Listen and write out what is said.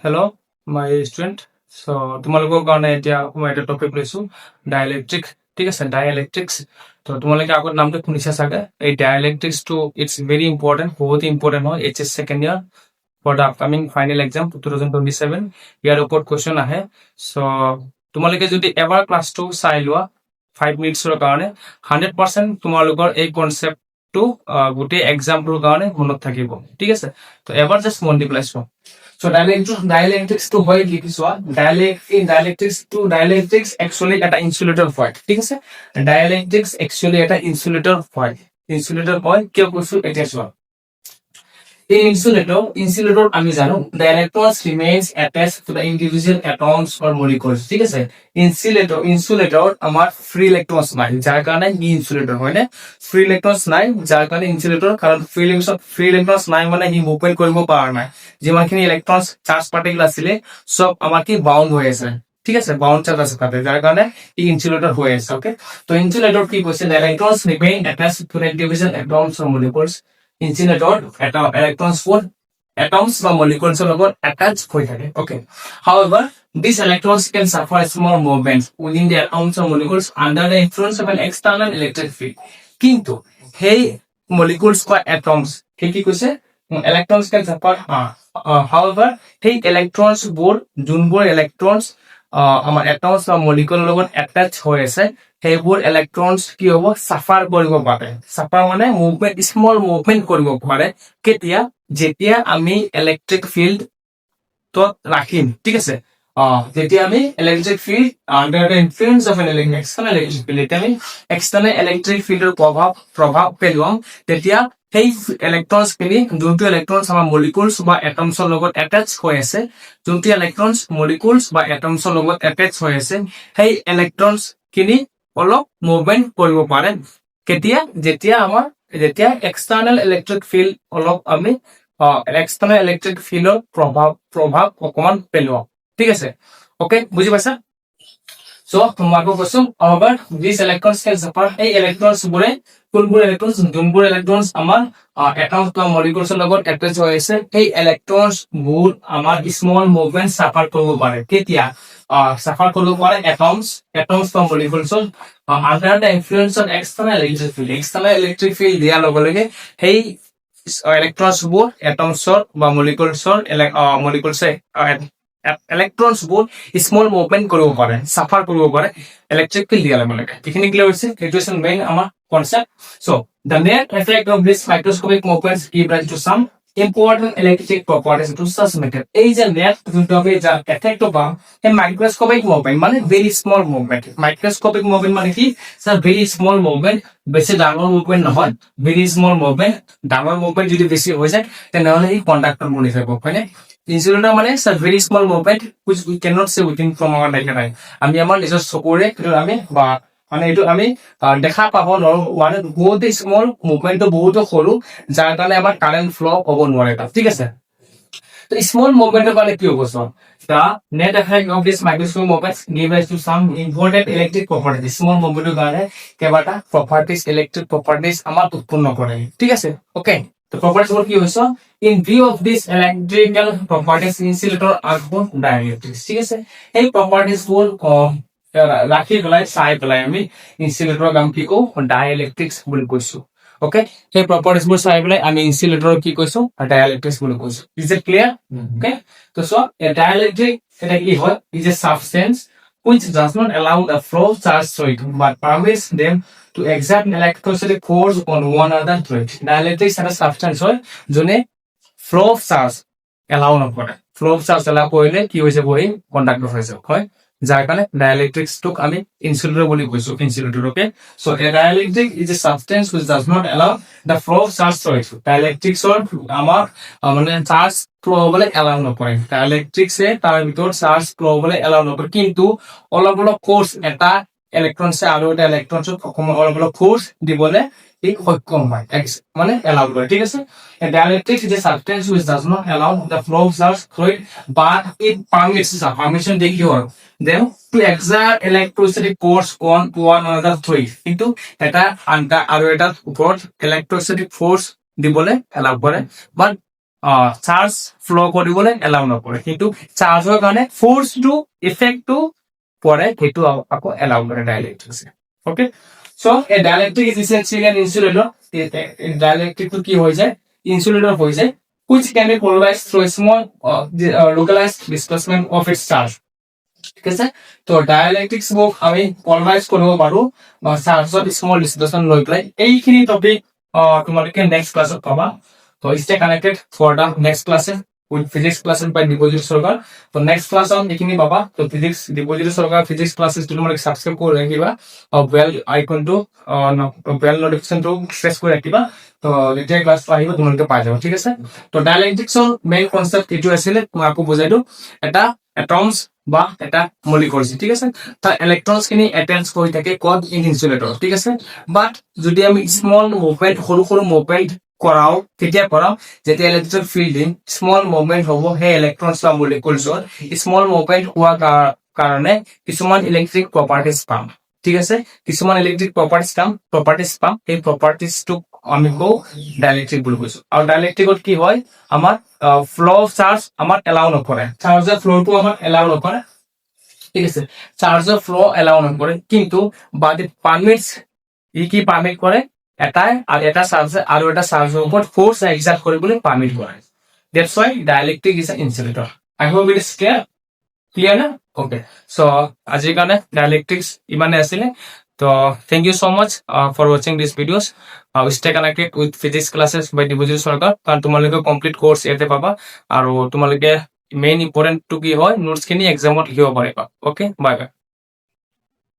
Hello' মাই student চ' তোমালোকৰ কাৰণে এতিয়া মই এটা টপিক লৈছোঁ ডাইলেক্ট্ৰিক। ঠিক আছে, ডাইলেক্ট্ৰিক্স। তো তোমালোকে আগত নামটো শুনিছা চাগে। এই ডাইলেক্ট্ৰিক্সটো ইটছ ভেৰি ইম্পৰ্টেণ্ট, বহুত ইম্পৰ্টেণ্ট হয় HS second year for the upcoming final exam 2027। ইয়াৰ ওপৰত কুৱেশ্যন আহে। চ' তোমালোকে যদি এবাৰ ক্লাছটো চাই লোৱা 5 মিনিটছৰ কাৰণে 100% তোমালোকৰ এই কনচেপ্টটো গোটেই এক্সামটোৰ কাৰণে মনত থাকিব। ঠিক আছে, তো এবাৰ জাষ্ট মন দি পেলাই চোৱা। So dialectics to হয় কি চোৱা, dialectics actually এটা ইনসুলেটৰ হয়। ঠিক আছে, dialectics actually এটা ইনসুলেটৰ হয়। ইনসুলেটৰ হয় কিয় কৈছো এতিয়া চোৱা। In insulator আমি জানো the electrons remains attached to the individual atoms or molecules। ঠিক আছে, insulator আমাৰ ফ্ৰী ইলেক্ট্ৰনছ নাই, যাৰ কাৰণে ই ইনসুলেটৰ হয় নে। ফ্ৰী ইলেক্ট্ৰনছ নাই যাৰ কাৰণে ইনসুলেটৰ, কাৰণ ফ্ৰী ইলেক্ট্ৰনছ নাই মানে ই মুভমেন্ট কৰিব পৰা নাই। যিমানখিনি ইলেক্ট্ৰনছ চাৰ্জ পাৰ্টিকেল আছিলে সব আমাৰ কি বাউন্ড হৈ আছে। ঠিক আছে, বাউন্ড চাৰ্জ আছে তাতে, যাৰ কাৰণে ই ইনসুলেটৰ হৈ আছে। ওকে, তো ইনসুলেটৰ কি কৈছে, the electrons remain attached to the individual atoms or molecules। ইনসুলেটৰ এটা ইলেক্ট্ৰনছ বোৰ atoms বা molecules ৰ লগত attached হৈ থাকে। Okay, however these electrons can suffer small movements within the atoms or molecules under the influence of an external electric field। কিন্তু সেই molecules বা atoms কি কৈছে, electrons can suffer however সেই electrons বোৰ যোনবোৰ electrons আমাৰ atoms বা molecule লগত attached হৈ আছে সেইবোৰ electrons কি হ'ব, সাফাৰ কৰিব পাৰে। সাফাৰ মানে মুভমেন্ট, স্মল মুভমেন্ট কৰিব পাৰে। কেতিয়া, যেতিয়া আমি ইলেক্ট্ৰিক ফিল্ড তত ৰাখিম। ঠিক আছে, যেতিয়া আমি electric field under the influence of N external electric field, যেতিয়া আমি এক্সটাৰ্নেল ইলেক্ট্ৰিক ফিল্ডৰ প্ৰভাৱ পেলাম, তেতিয়া সেই ইলেক্ট্ৰনছ খিনি, যোনটো ইলেক্ট্ৰনছ আমাৰ মলিকুলছ বা এটমছৰ লগত এটাচ হৈ আছে, যোনটো ইলেক্ট্ৰনছ মলিকুলছ বা এটমছৰ লগত এটাচ হৈ আছে, সেই ইলেক্ট্ৰনছ খিনি অলপ মুভমেন্ট কৰিব পাৰে। কেতিয়া, যেতিয়া এক্সটাৰ্নেল ইলেক্ট্ৰিক ফিল্ড অলপ আমি এক্সটাৰ্নেল ইলেক্ট্ৰিক ফিল্ডৰ প্ৰভাৱ অকমান পেলোৱা। ঠিক আছে, ওকে, বুজি পাইছা। So মই আকৌ কৈছো, however these electrons can suffer। এই ইলেক্ট্ৰনছ বোৰে, কোনবোৰ ইলেক্ট্ৰনছ, যোনবোৰ ইলেক্ট্ৰনছ আমাৰ এটমছ বা মলিকুলছৰ লগত এটাচ হৈ আছে, সেই ইলেক্ট্ৰনছ বোৰ আমাৰ স্মল মুভমেন্ট সাফাৰ কৰিব পাৰে। কেতিয়া সাফাৰ কৰিব পাৰে, এটমছ বা মলিকুলছৰ under the influence of external electric field. External electric field দিয়াৰ লগে লগে সেই ইলেক্ট্ৰনছ বোৰ এটমছৰ বা মলিকুলছৰ ইলেক্ট্ৰনছ বোৰ স্মল মুভমেন্ট কৰিব পাৰে, সাফাৰ কৰিব পাৰে ইলেক্ট্ৰিক ফিল্ড দিয়াৰ লগে লগে। এইখিনি ক্লিয়াৰ হৈছে, সেইটো হৈছে মেইন আমাৰ concept. So the net effect of this microscopic movements give rise to some important electric properties to such matter। এই যে নেট যোনটো আমি যাৰ এফেক্ট পাম, সেই মাইক্ৰোস্কোপিক মুভমেন্ট মানে ভেৰি স্মল মুভমেন্ট। মাইক্ৰোস্কোপিক মুভমেন্ট মানে কি স্যাৰ, ভেৰি স্মল মুভমেন্ট, বেছি ডাঙৰ মুভমেন্ট নহয়, ভেৰি স্মল মুভমেন্ট। ডাঙৰ মুভমেন্ট যদি বেছি হৈ যায় তেনেহলে ই কন্ডাক্টৰ বনি যাব, হয়নে। ইনসুলেটৰ মানে sir very small movement which we cannot see within from our naked eye। আমি আমাৰ নিজৰ চকুৰে আমি বা মানে এইটো আমি দেখা পাব নোৱাৰো, মানে বহুত স্মল মুভমেন্টটো বহুত সৰু, যাৰ কাৰণে আমাৰ কাৰেণ্ট ফ্লো হ'ব নোৱাৰে তাত। ঠিক আছে, তো স্মল মুভমেন্টের কারণে কি হ'ব, the net effect of this microscopic movements give rise to some important electric properties। Small মুভমেন্টের কারণে কেইবাটা প্রপার্টিজ, ইলেক্ট্রিক প্রপার্টিজ আমাৰ উৎপন্ন কৰে। ঠিক আছে, ওকে। তো প্ৰপাৰ্টিজ বোৰ কি হৈছে, in view of this electrical properties insulator are both dielectrics। ঠিক আছে, এই প্রপার্টিজ বোৰ ৰাখি পেলাই চাই পেলাই আমি ইনসুলেটৰৰ কাম কি কওঁ, ডাইলেক্ট্ৰিক্স বুলি কৈছো। ওকে, সেই প্ৰপাৰ্টিজ বোৰ চাই পেলাই আমি ইনসুলেটৰৰ কি কৈছো, ডাইলেক্ট্ৰিক্স বুলি কৈছো। Is it clear? ওকে, তো সো ডাইলেক্ট্ৰিক এটা কি হয়, is a substance which does not allow the flow of charge through it but permits them to exert electrostatic force on one another through it। ডাইলেক্ট্ৰিক্স এটা সাবস্টেন্স হয় যোনে flow of charge allow নকৰে। Flow of charge allow কৰিলে কি হৈ যাব, এই conductor হৈ যাব, হয়, যাৰ কাৰণে ডাইলেক্ট্ৰিক্সটোক আমি ইনসুলেটৰ বুলি কৈছো, insulator. Okay, so a dielectric is a substance which does not allow the flow of charge through it। ডাইলেক্ট্ৰিক্সৰ আমাৰ মানে চাৰ্জ ফ্লো হ'বলৈ এলাউ নকৰে। ডাইলেক্ট্ৰিক্সে তাৰ ভিতৰত চাৰ্জ ফ্লো হ'বলৈ এলাউ নকৰে, কিন্তু অলপ অলপ ফোৰ্স এটা ইলেক্ট্ৰনছে আৰু এটা ইলেক্ট্ৰনছত অলপ অলপ ফোৰ্স দিবলৈ ই সক্ষম হয়, মানে এলাউ কৰে। ঠিক আছে, a dielectric is a substance which does not allow the flow of charge through it but it permits permission দিয়ে কি হয়, them to exert electrostatic force on one another through it। কিন্তু এটা আনটা আৰু এটাৰ ওপৰত ইলেক্ট্ৰোস্ট্যাটিক ফোৰ্স দিবলৈ এলাউ কৰে, বাট চাৰ্জ ফ্ল' কৰিবলৈ এলাউ নকৰে, কিন্তু চাৰ্জৰ কাৰণে ফ'ৰ্চটো ইফেক্টটো পৰে, সেইটো আকৌ এলাউ কৰে ডাইলেক্ট্ৰিক্সে। Okay, so' a dielectric is essentially an insulator. ডাইলেক্ট্ৰিকটো কি হৈ যায়, ইনচুলেটৰ হৈ যায়, which can be polarized through a small localized displacement of its charge. ঠিক আছে, তো ডাইলেক্ট্ৰিক্স মোক আমি পলাৰাইজ কৰিব পাৰো চাৰ্জত স্মল ডিসপ্লেসমেন্ট লৈ পেলাই। এইখিনি টপিক তোমালোকে নেক্সট ক্লাছত পাবা। তো stay connected for the next classes with physics classes by Dibyajyoti Sarkar. তো নেক্সট ক্লাছত এইখিনি পাবা। তো ফিজিক্স দিব্যজ্যোতি সৰকাৰ ফিজিক্স ক্লাছেছটো তোমালোকে ছাবস্ক্ৰাইব কৰি ৰাখিবা, বেল আইকনটো বেল নটিফিকেশ্যনটো প্ৰেছ কৰি ৰাখিবা। তো যেতিয়া ক্লাছ আহিব তোমালোকে পাই যাবা। ঠিক আছে, তো ডাইলেক্ট্ৰিক্সৰ মেইন কনচেপ্ট এইটো আছিলে, মই আকৌ বুজাই দিওঁ। এটা এটমছ বা এটা মলিকুলছ, ঠিক আছে, তাৰ ইলেক্ট্ৰনছ খিনি এটেচ কৰি থাকে ক'ত, ইন ইনচুলেটৰ। ঠিক আছে, বাট যদি আমি স্মল মুভমেন্ট সৰু সৰু মুভমেন্ট কৰাও, তেতিয়া কৰাও যেতিয়া ইলেক্ট্ৰিক ফিল্ডিং স্মল মুভমেন্ট হ'ব সেই ইলেক্ট্ৰনছ বা মলিকুলছৰ স্মল মুভমেন্ট হোৱা কাৰণে কিছুমান ইলেক্ট্ৰিক প্ৰপাৰ্টিজ পাম। ঠিক আছে, কিছুমান ইলেক্ট্ৰিক প্ৰপাৰ্টিজ পাম, সেই প্ৰপাৰ্টিজটোক আমি কওঁ ডাইলেক্ট্ৰিক বুলি কৈছো। আৰু ডাইলেক্ট্ৰিকত কি হয়, আমাৰ ফ্ল অফ চাৰ্জ আমাৰ এলাউ নকৰে, চাৰ্জৰ ফ্ল'টো আমাৰ এলাউ নকৰে। ঠিক আছে, চাৰ্জৰ ফ্ল' এলাউ নকৰে, কিন্তু বাট ইট পাৰমিটছ, ই কি পাৰমিট কৰে, এটাই আৰু এটা চাৰ্জে আৰু এটা চাৰ্জৰ ওপৰত ফ'ৰ্চ এক্সাৰ্ট কৰিবলৈ পাৰমিট কৰে। That's why dielectric is a insulator. I hope it is clear না? ওকে, চ' আজিৰ কাৰণে ডাইলেক্ট্ৰিক্স ইমানে আছিলে। তো thank you so' much for ৱাচিং this videos. Stay connected with physics classes by Dibyajyoti Sarkar, কাৰণ তোমালোকে কমপ্লিট কোৰ্চ ইয়াতে পাবা, আৰু তোমালোকে মেইন ইম্পৰ্টেণ্টটো কি হয়, নোটছখিনি এক্সামত লিখিব পাৰিবা। Okay, bye bye.